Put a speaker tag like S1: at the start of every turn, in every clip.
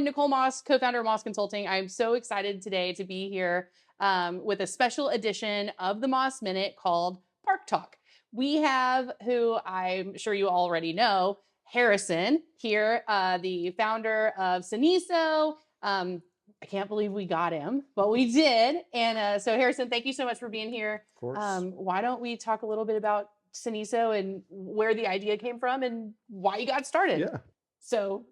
S1: everyone. Nicole Moss, co-founder of Moss Consulting. I'm so excited today to be here with a special edition of the Moss Minute called Park Talk. We have, who I'm sure you already know, Harrison here, the founder of Cenizo. I can't believe we got him, but we did. And so Harrison, thank you so much for being here.
S2: Of course.
S1: Why don't we talk a little bit about Cenizo and where the idea came from and why you got started?
S2: Yeah.
S1: So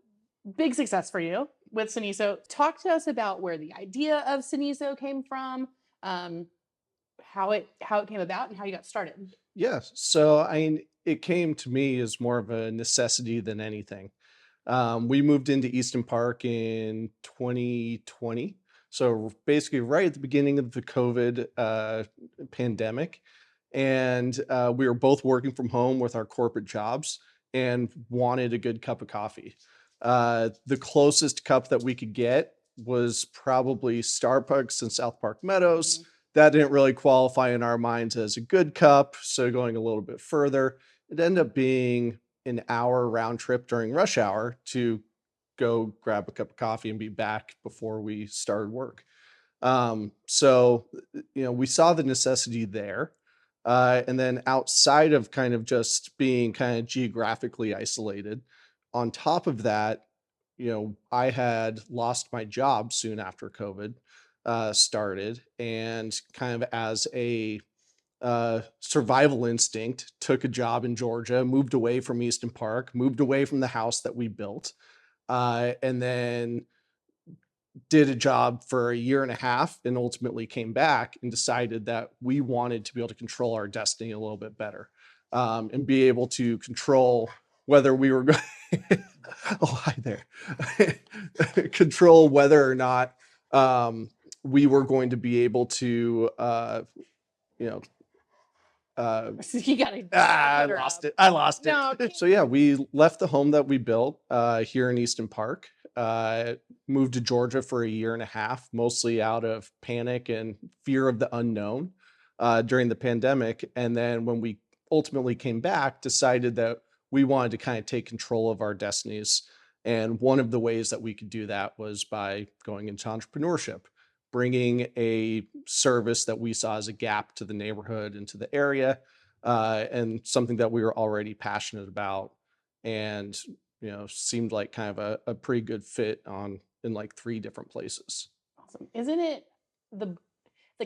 S1: big success for you with Cenizo. Talk to us about where the idea of Cenizo came from, how it came about, and how you got started.
S2: Yeah. So it came to me as more of a necessity than anything. We moved into Easton Park in 2020. So basically right at the beginning of the COVID pandemic. And we were both working from home with our corporate jobs and wanted a good cup of coffee. The closest cup that we could get was probably Starbucks in South Park Meadows.
S1: Mhm.
S2: That didn't really qualify in our minds as a good cup. So going a little bit further, it ended up being an hour round trip during rush hour to go grab a cup of coffee and be back before we started work. So, we saw the necessity there. And then outside of kind of just being kind of geographically isolated, on top of that, I had lost my job soon after COVID started, and kind of as a survival instinct, took a job in Georgia, moved away from Easton Park, moved away from the house that we built, and then did a job for a year and a half and ultimately came back and decided that we wanted to be able to control our destiny a little bit better, and be able to control whether we were going oh, hi there. Control whether or not we were going to be able to you know
S1: You gotta
S2: I
S1: put her
S2: lost
S1: up.
S2: it. I lost it.
S1: No,
S2: So yeah, we left the home that we built here in Easton Park. Moved to Georgia for a year and a half, mostly out of panic and fear of the unknown during the pandemic. And then when we ultimately came back, decided that we wanted to kind of take control of our destinies. And one of the ways that we could do that was by going into entrepreneurship, bringing a service that we saw as a gap to the neighborhood and to the area, and something that we were already passionate about, and seemed like kind of a pretty good fit in like 3 different places.
S1: awesome. Isn't it the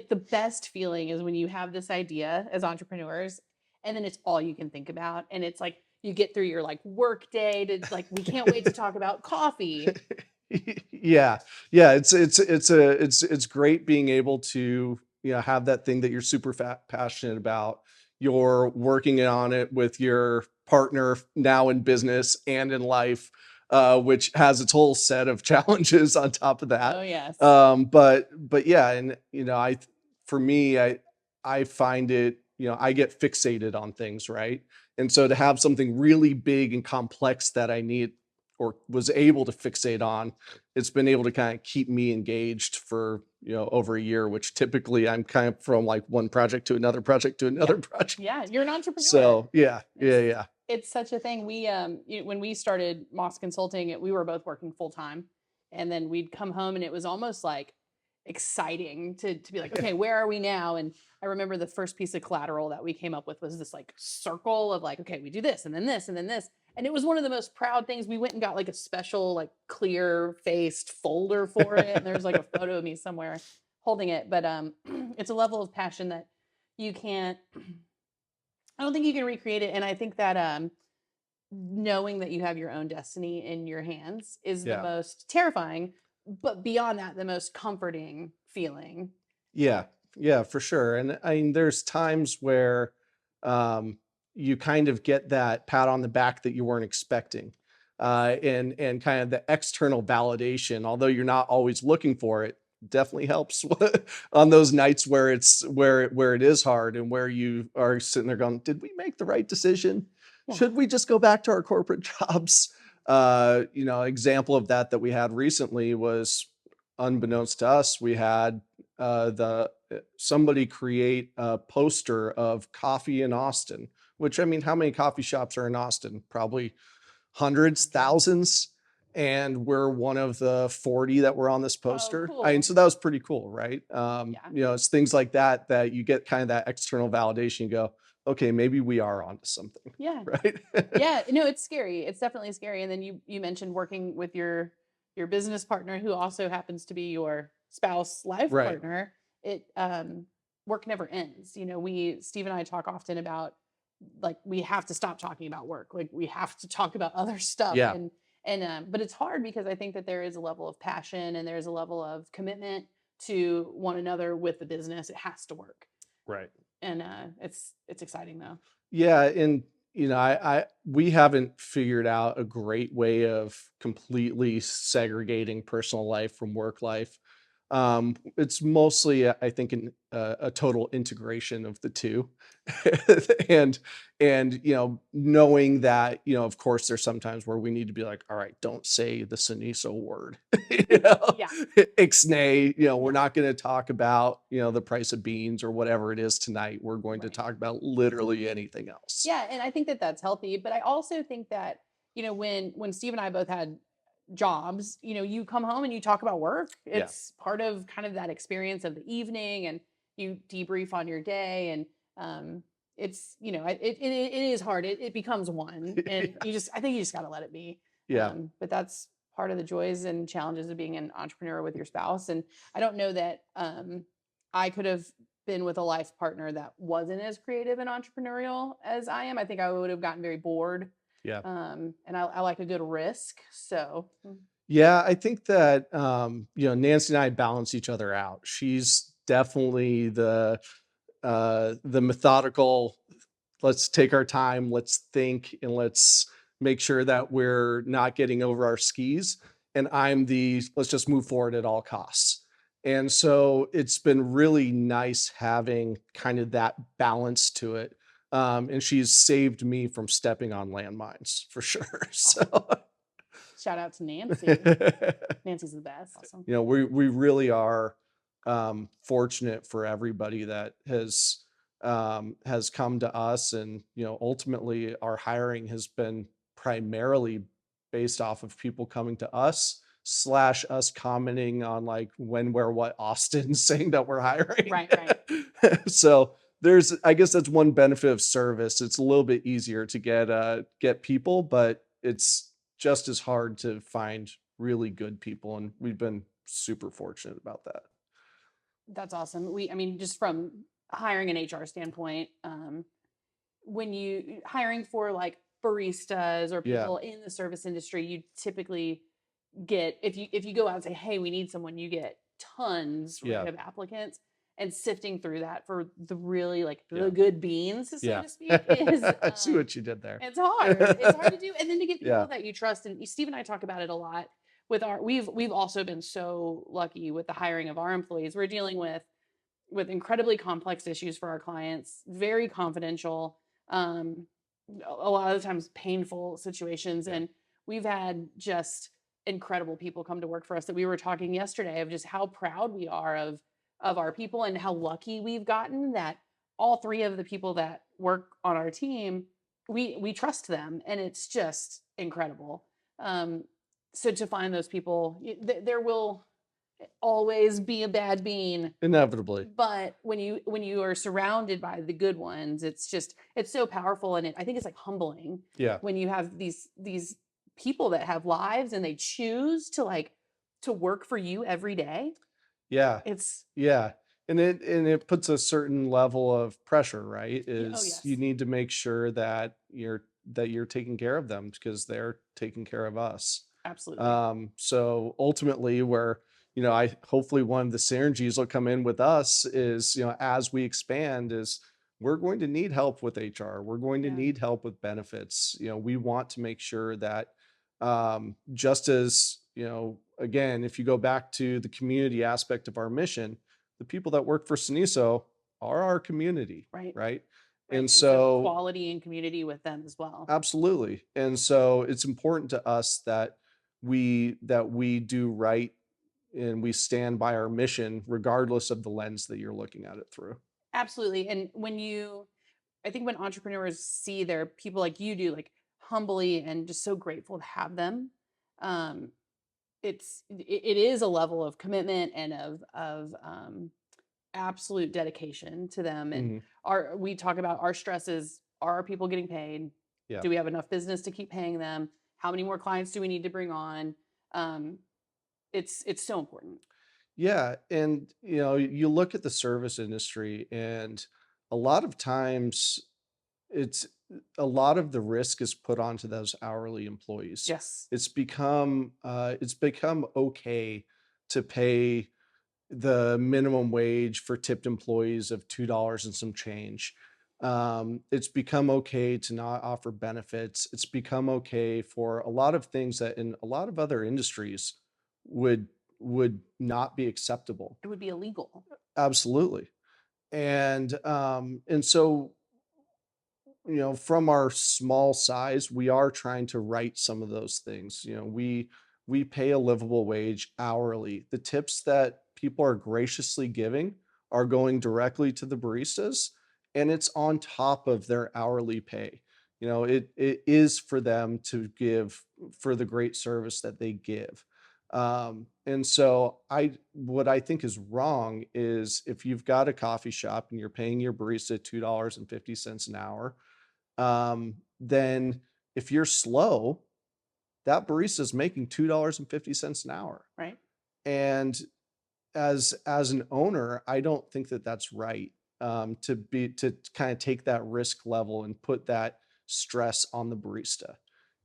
S1: the best feeling is when you have this idea as entrepreneurs and then it's all you can think about, and it's like you get through your work day to we can't wait to talk about coffee.
S2: Yeah, yeah, it's great being able to have that thing that you're super passionate about. You're working on it with your partner now in business and in life, which has its whole set of challenges on top of that.
S1: Oh yes.
S2: But yeah, and for me, I find it, I get fixated on things, right? And so to have something really big and complex that I need or was able to fixate on, it's been able to kind of keep me engaged for over a year, which typically I'm kind of from like one project to another project to another project.
S1: Yeah, you're an entrepreneur.
S2: So yeah.
S1: It's such a thing. We when we started Moss Consulting, we were both working full time, and then we'd come home, and it was almost like exciting to be like, okay, where are we now? And I remember the first piece of collateral that we came up with was this circle of okay, we do this, and then this, and then this, and it was one of the most proud things. We went and got a special clear faced folder for it, and there's a photo of me somewhere holding it. But it's a level of passion that you can't. I don't think you can recreate it. And I think that knowing that you have your own destiny in your hands is the most terrifying, but beyond that, the most comforting feeling.
S2: Yeah, for sure. And I mean, there's times where you kind of get that pat on the back that you weren't expecting. And kind of the external validation, although you're not always looking for it, definitely helps on those nights where it is hard and where you are sitting there going, did we make the right decision?
S1: Yeah.
S2: Should we just go back to our corporate jobs? Example of that we had recently was, unbeknownst to us, we had somebody create a poster of coffee in Austin, which, I mean, how many coffee shops are in Austin? Probably hundreds, thousands. and we're one of the 40 that were on this
S1: Oh,
S2: poster. I mean,
S1: cool.
S2: so that was pretty cool, right?
S1: Yeah.
S2: It's things like that that you get kind of that external validation. You go, okay, maybe we are onto something,
S1: Yeah.
S2: right?
S1: Yeah. No, it's scary. It's definitely scary. And then you mentioned working with your business partner who also happens to be your spouse life
S2: Right.
S1: partner. It Work never ends. Steve and I talk often about, like, we have to stop talking about work. Like, we have to talk about other stuff.
S2: Yeah.
S1: And but it's hard because I think that there is a level of passion and there's a level of commitment to one another with the business. It has to work.
S2: Right.
S1: And it's exciting though.
S2: Yeah, and we haven't figured out a great way of completely segregating personal life from work life. It's mostly, I think, a total integration of the two, and knowing that, of course, there's sometimes where we need to be like, all right, don't say the Cenizo word,
S1: Yeah.
S2: ixnay, we're
S1: Yeah.
S2: not going to talk about, the price of beans or whatever it is tonight. We're going to
S1: Right.
S2: talk about literally anything else.
S1: Yeah, and I think that that's healthy, but I also think that, when Steve and I both had jobs, you come home and you talk about work.
S2: Yeah.
S1: It's part of kind of that experience of the evening, and you debrief on your day, and it's, it is hard. It becomes one, and I think you just got to let it be.
S2: Yeah.
S1: But that's part of the joys and challenges of being an entrepreneur with your spouse. And I don't know that I could have been with a life partner that wasn't as creative and entrepreneurial as I am. I think I would have gotten very bored.
S2: Yeah.
S1: And I like a good risk. So
S2: Yeah, I think that Nancy and I balance each other out. She's definitely the methodical, let's take our time, let's think, and let's make sure that we're not getting over our skis. And I'm the let's just move forward at all costs. And so it's been really nice having kind of that balance to it. And she's saved me from stepping on landmines for sure.
S1: awesome.
S2: So
S1: Shout out to Nancy. Nancy's the best. Awesome.
S2: we really are fortunate for everybody that has come to us, and ultimately our hiring has been primarily based off of people coming to us slash us commenting on like when, where, what Austin saying that we're hiring.
S1: Right.
S2: So I guess that's one benefit of service. It's a little bit easier to get people, but it's just as hard to find really good people, and we've been super fortunate about that.
S1: That's awesome. I mean, just from hiring an HR standpoint, when you hiring for like baristas or
S2: Yeah.
S1: people in the service industry, you typically get, if you go out and say, hey, we need someone, you get tons, right,
S2: Yeah.
S1: of applicants. And sifting through that for the really, like,
S2: Yeah.
S1: the good beans, so
S2: Yeah.
S1: to speak, is
S2: I see what you did there.
S1: it's hard. It's hard to do, and then to get people
S2: Yeah.
S1: that you trust. And Steve and I talk about it a lot with we've also been so lucky with the hiring of our employees. We're dealing with incredibly complex issues for our clients, very confidential, a lot of the times painful situations.
S2: Yeah.
S1: And we've had just incredible people come to work for us that we were talking yesterday of just how proud we are of our people and how lucky we've gotten that all three of the people that work on our team, we trust them, and it's just incredible. So to find those people, there will always be a bad bean,
S2: Inevitably.
S1: but when you are surrounded by the good ones, it's so powerful. And I think it's like humbling.
S2: Yeah.
S1: When you have these people that have lives and they choose to work for you every day.
S2: Yeah.
S1: It's
S2: Yeah. And it puts a certain level of pressure, right?
S1: oh
S2: Is
S1: yes,
S2: you need to make sure that you're taking care of them because they're taking care of us.
S1: absolutely.
S2: So ultimately, where I hopefully one of the synergies will come in with us is, as we expand, is we're going to need help with HR. We're going to
S1: Yeah.
S2: need help with benefits. We want to make sure that just as, again, if you go back to the community aspect of our mission, the people that work for Cenizo are our community,
S1: Right.
S2: right?
S1: And so
S2: so
S1: quality and community with them as well.
S2: absolutely. And so it's important to us that we do right and we stand by our mission regardless of the lens that you're looking at it through.
S1: Absolutely. And I think when entrepreneurs see their people like you do, like humbly and just so grateful to have them, um, it is a level of commitment and of absolute dedication to them. And
S2: Hmm.
S1: we talk about our stresses. Are our people getting paid?
S2: Yeah.
S1: Do we have enough business to keep paying them? How many more clients do we need to bring on? Um, it's so important.
S2: Yeah. And, you look at the service industry, and a lot of times it's a lot of the risk is put onto those hourly employees.
S1: Yes.
S2: It's become okay to pay the minimum wage for tipped employees of $2 and some change. It's become okay to not offer benefits. It's become okay for a lot of things that in a lot of other industries would would not be acceptable.
S1: It would be illegal.
S2: Absolutely. And so, from our small size, we are trying to right some of those things. We pay a livable wage hourly. The tips that people are graciously giving are going directly to the baristas, and it's on top of their hourly pay. It is for them to give for the great service that they give. And so what I think is wrong is if you've got a coffee shop and you're paying your barista $2.50 an hour, then if you're slow, that barista is making $2.50 an hour.
S1: Right.
S2: And as an owner, I don't think that that's right. To kind of take that risk level and put that stress on the barista.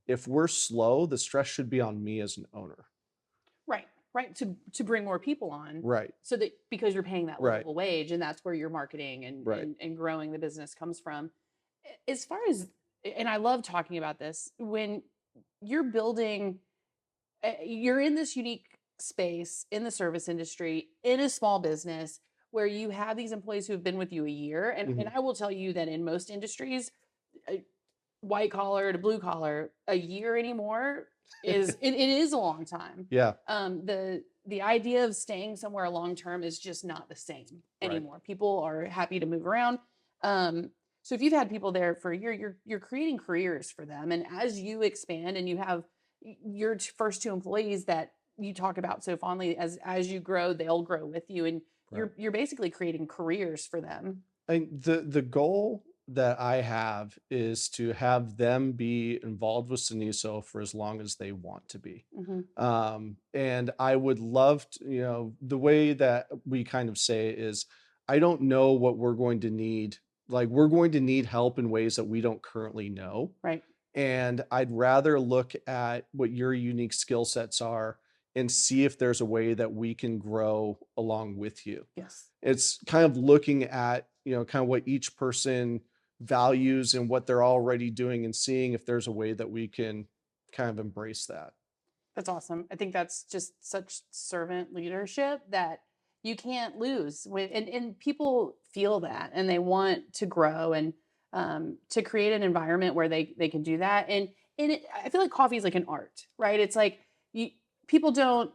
S2: If we're slow, the stress should be on me as an owner.
S1: Right. Right. To bring more people on,
S2: Right.
S1: so that because you're paying that
S2: Right.
S1: livable wage, and that's where your marketing and
S2: Right.
S1: and growing the business comes from. As far as, and I love talking about this, when you're building, you're in this unique space in the service industry in a small business where you have these employees who have been with you a year, and
S2: Mhm.
S1: I will tell you that in most industries, uh, white collar to blue collar, a year anymore it is a long time.
S2: Yeah.
S1: The idea of staying somewhere long term is just not the same
S2: Right.
S1: anymore. People are happy to move around. So if you've had people there for a year, you're creating careers for them, and as you expand and you have your first two employees that you talk about so fondly, as you grow, they'll grow with you, and
S2: Right.
S1: you're basically creating careers for them.
S2: The goal that I have is to have them be involved with Cenizo for as long as they want to be.
S1: Hmm.
S2: And I would love to, the way that we kind of say it is, I don't know what we're going to need. Like, we're going to need help in ways that we don't currently know.
S1: Right.
S2: And I'd rather look at what your unique skill sets are and see if there's a way that we can grow along with you.
S1: Yes.
S2: It's kind of looking at, kind of what each person values and what they're already doing, and seeing if there's a way that we can kind of embrace that.
S1: That's awesome. I think that's just such servant leadership that you can't lose with, and people feel that and they want to grow, and to create an environment where they can do that. And I feel like coffee is like an art, right? It's like you people don't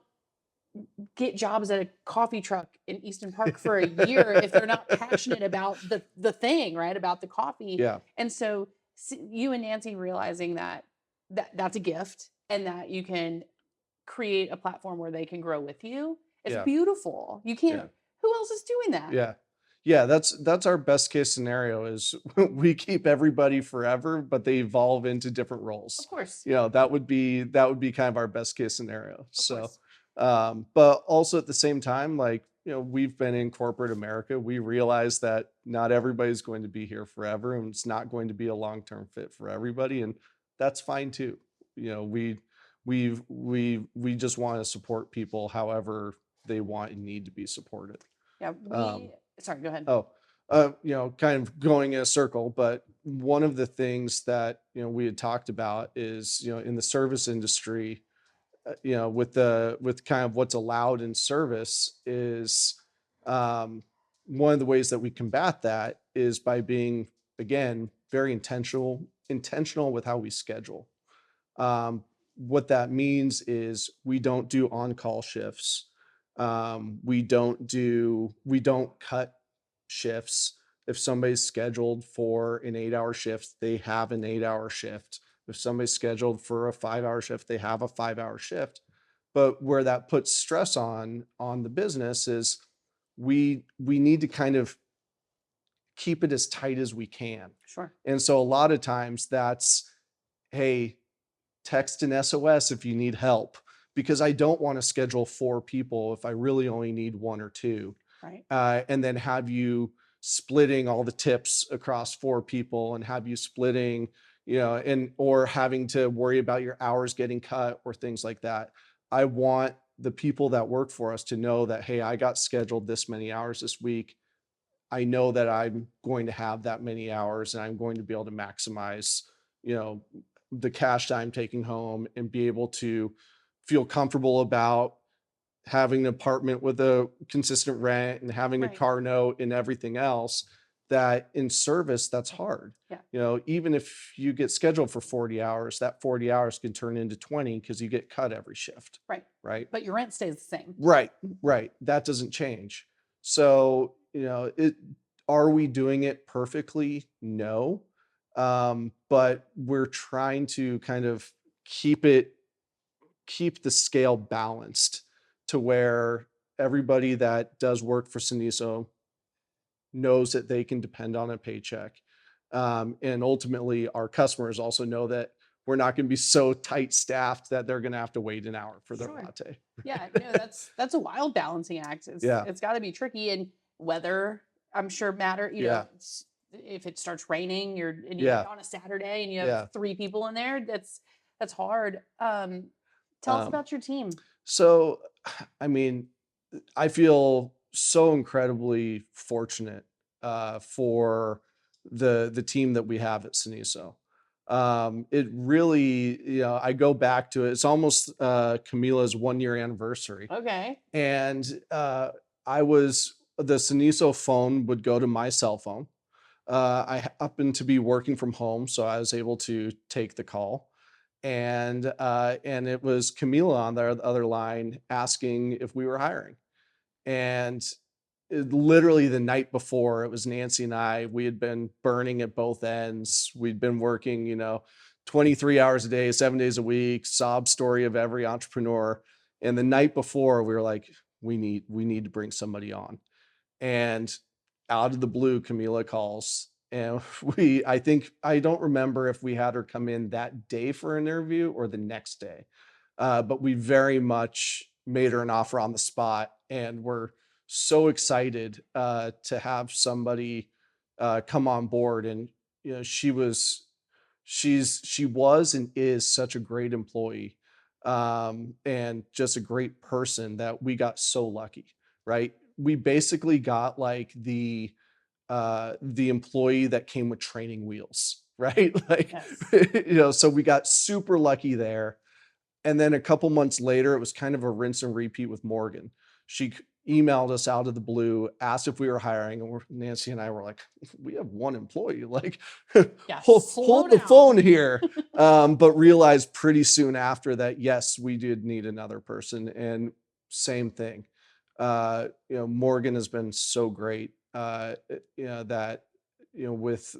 S1: get jobs at a coffee truck in Easton Park for a year if they're not passionate about the thing, right? About the coffee.
S2: Yeah.
S1: And so you and Nancy realizing that's a gift, and that you can create a platform where they can grow with you. It's
S2: Yeah.
S1: beautiful. You
S2: Yeah.
S1: can't, who else is doing that?
S2: Yeah. Yeah, that's our best case scenario is we keep everybody forever, but they evolve into different
S1: Of
S2: roles.
S1: course.
S2: That would be kind of our best case scenario.
S1: Of
S2: So,
S1: course.
S2: but also at the same time, like, we've been in corporate America. We realize that not everybody's going to be here forever, and it's not going to be a long-term fit for everybody, and that's fine too. We just want to support people however they want and need to be supported.
S1: Yeah.
S2: Um,
S1: Sorry, go ahead.
S2: Oh, kind of going in a circle, but one of the things that, we had talked about is, in the service industry, with kind of what's allowed in service is, one of the ways that we combat that is by being, again, very intentional with how we schedule. What that means is we don't do on-call shifts. We don't cut shifts. If somebody's scheduled for an 8-hour shift, they have an 8-hour shift. If somebody's scheduled for a 5-hour shift, they have a 5-hour shift. But where that puts stress on the business is we need to kind of keep it as tight as we can.
S1: Sure.
S2: And so a lot of times that's, hey, text an SOS if you need help, because I don't want to schedule 4 people if I really only need 1 or 2.
S1: Right.
S2: And then have you splitting all the tips across 4 people, and have you splitting, and or having to worry about your hours getting cut or things like that. I want the people that work for us to know that, hey, I got scheduled this many hours this week. I know that I'm going to have that many hours, and I'm going to be able to maximize, the cash that I'm taking home, and be able to feel comfortable about having an apartment with a consistent rent and having a
S1: Right.
S2: car note and everything else. That in service, that's hard.
S1: Yeah.
S2: Even if you get scheduled for 40 hours, that 40 hours can turn into 20 because you get cut every shift.
S1: Right.
S2: Right.
S1: But your rent stays the same.
S2: Right. Right. That doesn't change. So, are we doing it perfectly? No. But we're trying to kind of keep the scale balanced to where everybody that does work for Cenizo knows that they can depend on a paycheck. And ultimately, our customers also know that we're not going to be so tight staffed that they're going to have to wait an hour for their
S1: Sure.
S2: latte.
S1: Yeah, no, that's a wild balancing act.
S2: Yeah.
S1: It's got to be tricky, and weather, I'm sure, matter.
S2: Yeah.
S1: If it starts raining, and
S2: Yeah.
S1: on a Saturday, and you have
S2: Yeah.
S1: 3 people in there, that's hard. Tell us
S2: Um,
S1: about your team.
S2: So, I mean, I feel so incredibly fortunate for the team that we have at Cenizo. It really, I go back to it. It's almost Camila's 1-year anniversary,
S1: Okay.
S2: and the Cenizo phone would go to my cell phone. I happened to be working from home, so I was able to take the call. And it was Camila on the other line asking if we were hiring. And literally the night before, it was Nancy and I. We had been burning at both ends. We'd been working, 23 hours a day, 7 days a week, sob story of every entrepreneur. And the night before, we were like, we need to bring somebody on. And out of the blue, Camila calls. And I don't remember if we had her come in that day for an interview or the next day. But we very much made her an offer on the spot. And we're so excited to have somebody come on board. And, she was and is such a great employee, and just a great person that we got so lucky, right? We basically got like the employee that came with training wheels, right? Like,
S1: Yes.
S2: so we got super lucky there. And then a couple months later, it was kind of a rinse and repeat with Morgan. She emailed us out of the blue, asked if we were hiring, and Nancy and I were like, "We have 1 employee. Like,
S1: Yeah,
S2: hold
S1: slow
S2: the
S1: down.
S2: phone here." But realized pretty soon after that, yes, we did need another person. And same thing. Morgan has been so great. That with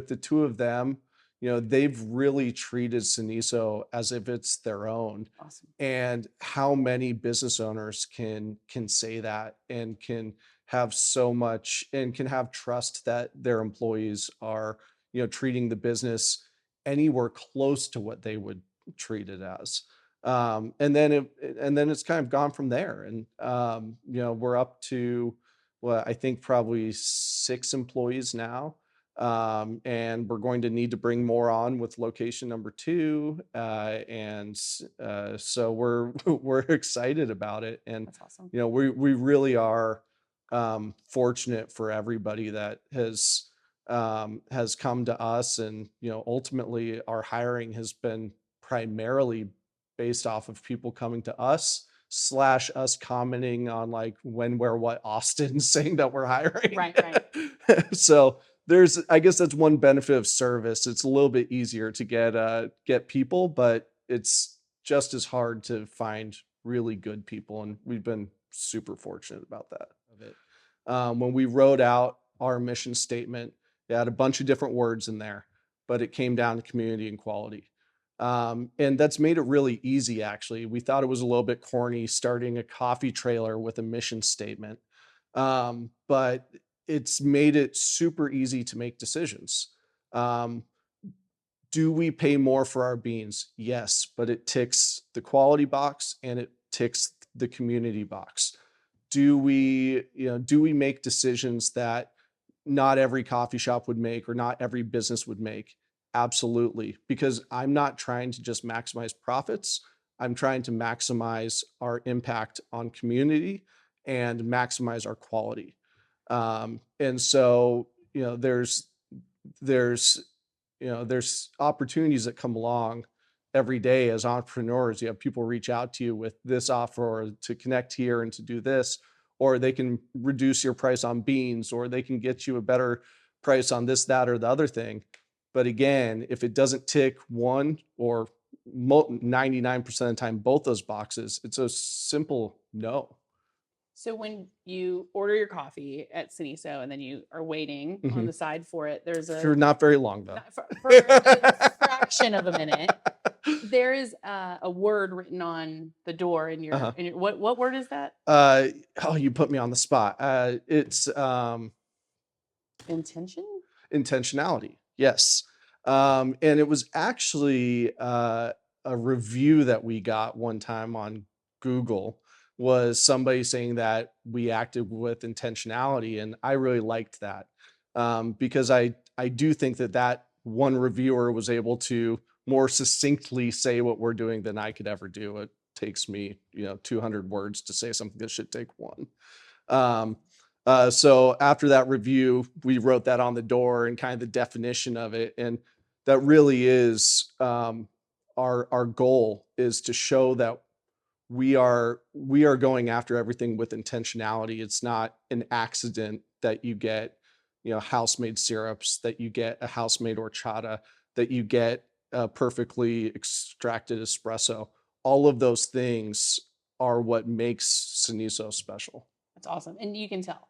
S2: the 2 of them, they've really treated Cenizo as if it's their own.
S1: Awesome.
S2: And how many business owners can say that, and can have so much, and can have trust that their employees are, treating the business anywhere close to what they would treat it as. And then it's kind of gone from there. And we're up to, well, I think probably 6 employees now. And we're going to need to bring more on with location number 2. And so we're excited about it. And,
S1: That's awesome.
S2: we really are fortunate for everybody that has come to us. And, ultimately our hiring has been primarily based off of people coming to us / us commenting on like when, where, what Austin, saying that we're hiring.
S1: Right.
S2: So I guess that's one benefit of service. It's a little bit easier to get people, but it's just as hard to find really good people. And we've been super fortunate about that of it. When we wrote out our mission statement, it had a bunch of different words in there, but it came down to community and quality. And that's made it really easy, actually. We thought it was a little bit corny starting a coffee trailer with a mission statement, but it's made it super easy to make decisions. Um, do we pay more for our beans? Yes, but it ticks the quality box and it ticks the community box. Do we make decisions that not every coffee shop would make or not every business would make? Absolutely, because I'm not trying to just maximize profits. I'm trying to maximize our impact on community and maximize our quality. And so, there's there's opportunities that come along every day as entrepreneurs. You have people reach out to you with this offer or to connect here and to do this, or they can reduce your price on beans, or they can get you a better price on this, that, or the other thing. But again, if it doesn't tick one or 99% of the time both those boxes, it's a simple no.
S1: So when you order your coffee at Cenizo and then you are waiting on
S2: Mhm.
S1: the side for it, there's
S2: For
S1: a
S2: not very long though.
S1: for a fraction of a minute. There is a word written on the door in your
S2: Uh-huh.
S1: what word is that?
S2: Uh, oh, you put me on the spot. It's
S1: Intention?
S2: intentionality. Yes. And it was actually a review that we got one time on Google, was somebody saying that we acted with intentionality, and I really liked that, because I do think that that one reviewer was able to more succinctly say what we're doing than I could ever do. It takes me 200 words to say something that should take one. Um, so after that review, we wrote that on the door and kind of the definition of it. And that really is, our goal is to show that we are going after everything with intentionality. It's not an accident that you get, house-made syrups, that you get a house-made horchata, that you get a perfectly extracted espresso. All of those things are what makes Cenizo special.
S1: That's awesome. And you can tell.